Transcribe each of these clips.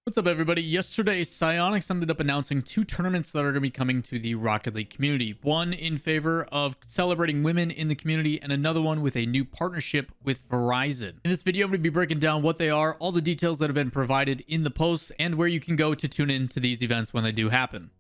What's up, everybody? Yesterday, Psyonix ended up announcing two tournaments that are going to be coming to the Rocket League community. One in favor of celebrating women in the community, and another one with a new partnership with Verizon. In this video, I'm going to be breaking down what they are, all the details that have been provided in the posts, and where you can go to tune in to these events when they do happen.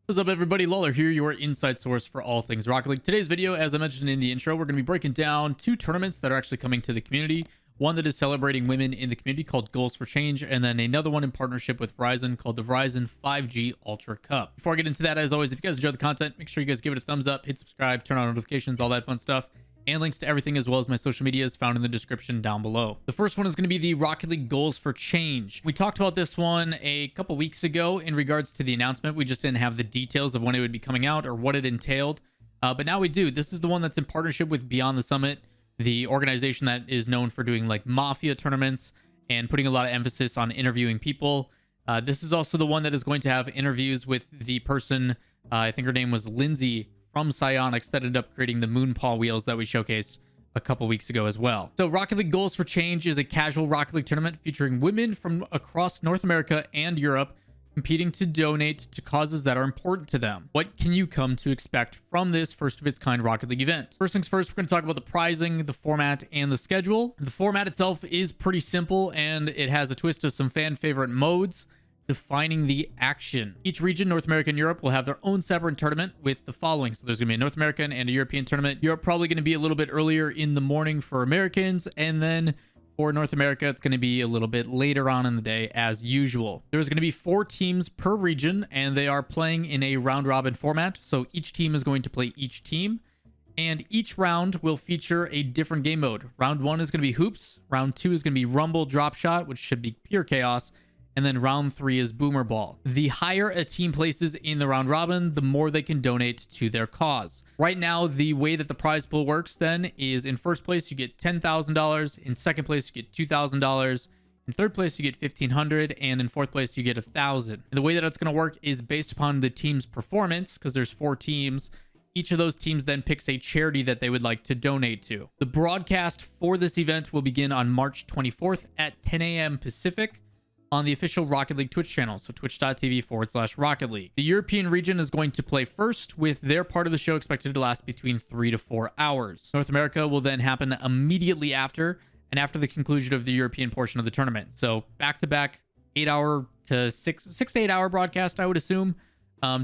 What's up, everybody? Lawler here, your inside source for all things Rocket League. Today's video, as I mentioned in the intro, we're going to be breaking down two tournaments that are actually coming to the community. One that is celebrating women in the community called Goals for Change, and then another one in partnership with Verizon called the Verizon 5G Ultra Cup. Before I get into that, as always, if you guys enjoyed the content, make sure you guys give it a thumbs up, hit subscribe, turn on notifications, all that fun stuff. And links to everything as well as my social media is found in the description down below. The first one is going to be the Rocket League Goals for Change. We talked about this one a couple weeks ago in regards to the announcement. We just didn't have the details of when it would be coming out or what it entailed. But now we do. This is the one that's in partnership with Beyond the Summit, the organization that is known for doing like Mafia tournaments and putting a lot of emphasis on interviewing people. This is also the one that is going to have interviews with the person, I think her name was Lindsay, from Psyonix, that ended up creating the Moonpaw wheels that we showcased a couple weeks ago as well. So Rocket League Goals for Change is a casual Rocket League tournament featuring women from across North America and Europe competing to donate to causes that are important to them. What can you come to expect from this first of its kind Rocket League event? First things first, we're going to talk about the prizing, the format, and the schedule. The format itself is pretty simple, and it has a twist of some fan favorite modes defining the action. Each region, North America and Europe, will have their own separate tournament with the following. So there's going to be a North American and a European tournament. Europe probably going to be a little bit earlier in the morning for Americans, and then for North America, it's going to be a little bit later on in the day as usual. There's going to be 4 teams per region, and they are playing in a round-robin format. So each team is going to play each team, and each round will feature a different game mode. Round 1 is going to be Hoops. Round 2 is going to be Rumble Drop Shot, which should be pure chaos. And then round 3 is Boomer Ball. The higher a team places in the round robin, the more they can donate to their cause. Right now, the way that the prize pool works then is in first place, you get $10,000. In second place, you get $2,000. In third place, you get $1,500. And in fourth place, you get $1,000. And the way that it's going to work is based upon the team's performance, because there's 4 teams. Each of those teams then picks a charity that they would like to donate to. The broadcast for this event will begin on March 24th at 10 a.m. Pacific on the official Rocket League Twitch channel, so twitch.tv/Rocket League. The European region is going to play first, with their part of the show expected to last between 3 to 4 hours. North America will then happen immediately after, and after the conclusion of the European portion of the tournament. So back-to-back 8-hour to 6 to 8 hour broadcast, I would assume,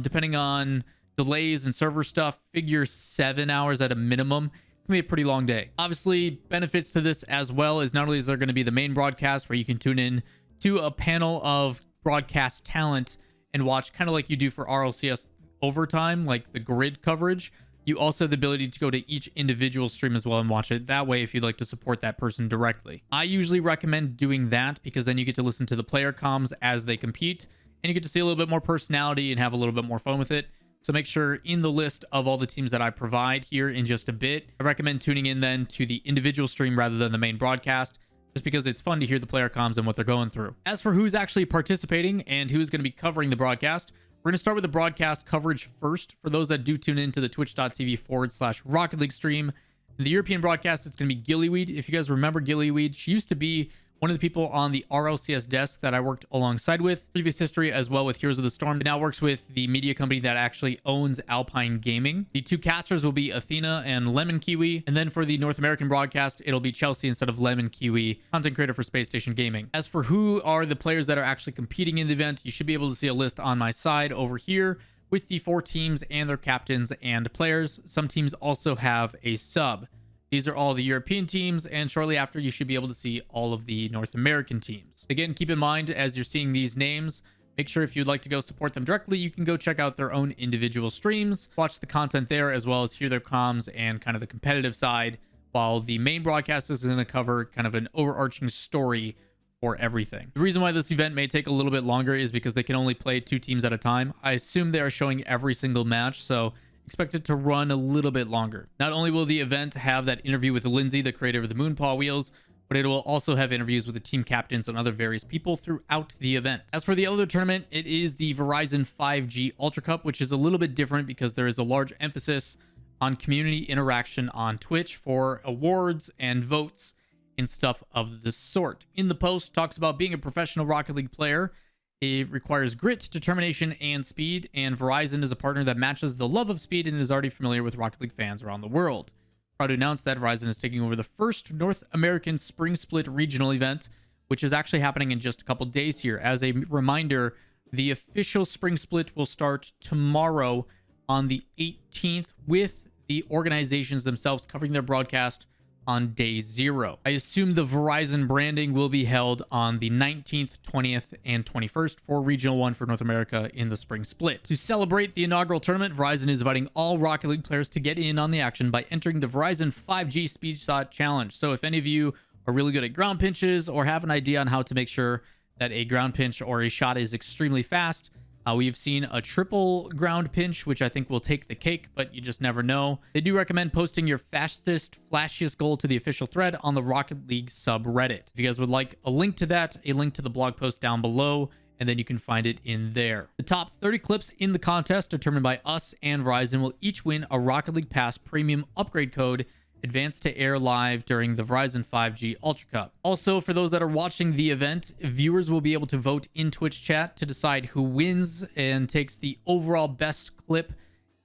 depending on delays and server stuff, figure 7 hours at a minimum. It's gonna be a pretty long day. Obviously, benefits to this as well is not only is there going to be the main broadcast where you can tune in to a panel of broadcast talent and watch kind of like you do for RLCS overtime, like the grid coverage. You also have the ability to go to each individual stream as well and watch it that way if you'd like to support that person directly. I usually recommend doing that because then you get to listen to the player comms as they compete, and you get to see a little bit more personality and have a little bit more fun with it. So make sure in the list of all the teams that I provide here in just a bit, I recommend tuning in then to the individual stream rather than the main broadcast, just because it's fun to hear the player comms and what they're going through. As for who's actually participating and who's going to be covering the broadcast, we're going to start with the broadcast coverage first. For those that do tune into the twitch.tv/Rocket League stream, the European broadcast, it's going to be Gillyweed. If you guys remember Gillyweed, she used to be one of the people on the RLCS desk that I worked alongside with. Previous history as well with Heroes of the Storm. It now works with the media company that actually owns Alpine Gaming. The 2 casters will be Athena and Lemon Kiwi. And then for the North American broadcast, it'll be Chelsea instead of Lemon Kiwi, content creator for Space Station Gaming. As for who are the players that are actually competing in the event, you should be able to see a list on my side over here with the 4 teams and their captains and players. Some teams also have a sub. These are all the European teams, and shortly after, you should be able to see all of the North American teams. Again, keep in mind, as you're seeing these names, make sure if you'd like to go support them directly, you can go check out their own individual streams, watch the content there, as well as hear their comms and kind of the competitive side, while the main broadcast is going to cover kind of an overarching story for everything. The reason why this event may take a little bit longer is because they can only play 2 teams at a time. I assume they are showing every single match, so expect it to run a little bit longer. Not only will the event have that interview with Lindsay, the creator of the Moonpaw wheels, but it will also have interviews with the team captains and other various people throughout the event. As for the other tournament, it is the Verizon 5G Ultra Cup, which is a little bit different because there is a large emphasis on community interaction on Twitch for awards and votes and stuff of the sort. In the post, talks about being a professional Rocket League player. It requires grit, determination, and speed, and Verizon is a partner that matches the love of speed and is already familiar with Rocket League fans around the world. Proud to announce that Verizon is taking over the first North American Spring Split regional event, which is actually happening in just a couple days here. As a reminder, the official Spring Split will start tomorrow on the 18th with the organizations themselves covering their broadcast on day 0. I assume the Verizon branding will be held on the 19th, 20th, and 21st for Regional 1 for North America in the Spring Split. To celebrate the inaugural tournament, Verizon is inviting all Rocket League players to get in on the action by entering the Verizon 5G Speed Shot Challenge. So if any of you are really good at ground pinches or have an idea on how to make sure that a ground pinch or a shot is extremely fast, we've seen a triple ground pinch, which I think will take the cake, but you just never know. They do recommend posting your fastest, flashiest goal to the official thread on the Rocket League subreddit. If you guys would like a link to that, a link to the blog post down below, and then you can find it in there. The top 30 clips in the contest, determined by us and Verizon, will each win a Rocket League Pass premium upgrade code advanced to air live during the Verizon 5G Ultra Cup. Also, for those that are watching the event, viewers will be able to vote in Twitch chat to decide who wins and takes the overall best clip,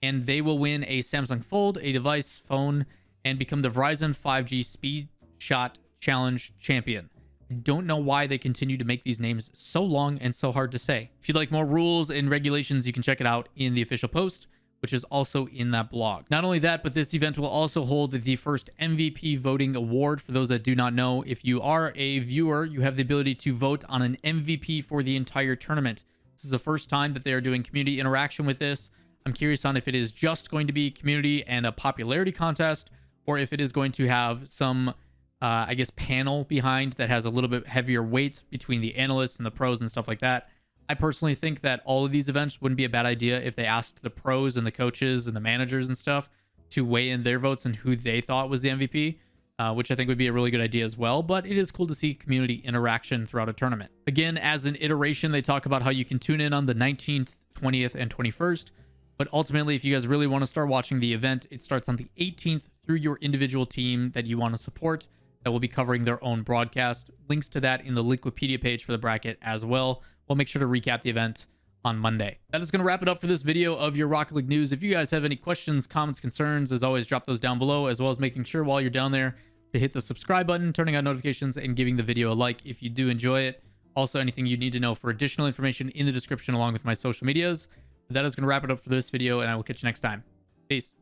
and they will win a Samsung Fold, a device, phone, and become the Verizon 5G Speed Shot Challenge champion. I don't know why they continue to make these names so long and so hard to say. If you'd like more rules and regulations, you can check it out in the official post, which is also in that blog. Not only that, but this event will also hold the first MVP voting award. For those that do not know, if you are a viewer, you have the ability to vote on an MVP for the entire tournament. This is the first time that they are doing community interaction with this. I'm curious on if it is just going to be community and a popularity contest, or if it is going to have some, I guess, panel behind that has a little bit heavier weight between the analysts and the pros and stuff like that. I personally think that all of these events wouldn't be a bad idea if they asked the pros and the coaches and the managers and stuff to weigh in their votes and who they thought was the MVP, which I think would be a really good idea as well. But it is cool to see community interaction throughout a tournament. Again, as an iteration, they talk about how you can tune in on the 19th, 20th, and 21st. But ultimately, if you guys really want to start watching the event, it starts on the 18th through your individual team that you want to support that will be covering their own broadcast. Links to that in the Wikipedia page for the bracket as well. We'll make sure to recap the event on Monday. That is going to wrap it up for this video of your Rocket League news. If you guys have any questions, comments, concerns, as always, drop those down below, as well as making sure while you're down there to hit the subscribe button, turning on notifications, and giving the video a like if you do enjoy it. Also, anything you need to know for additional information in the description along with my social medias. That is going to wrap it up for this video, and I will catch you next time. Peace.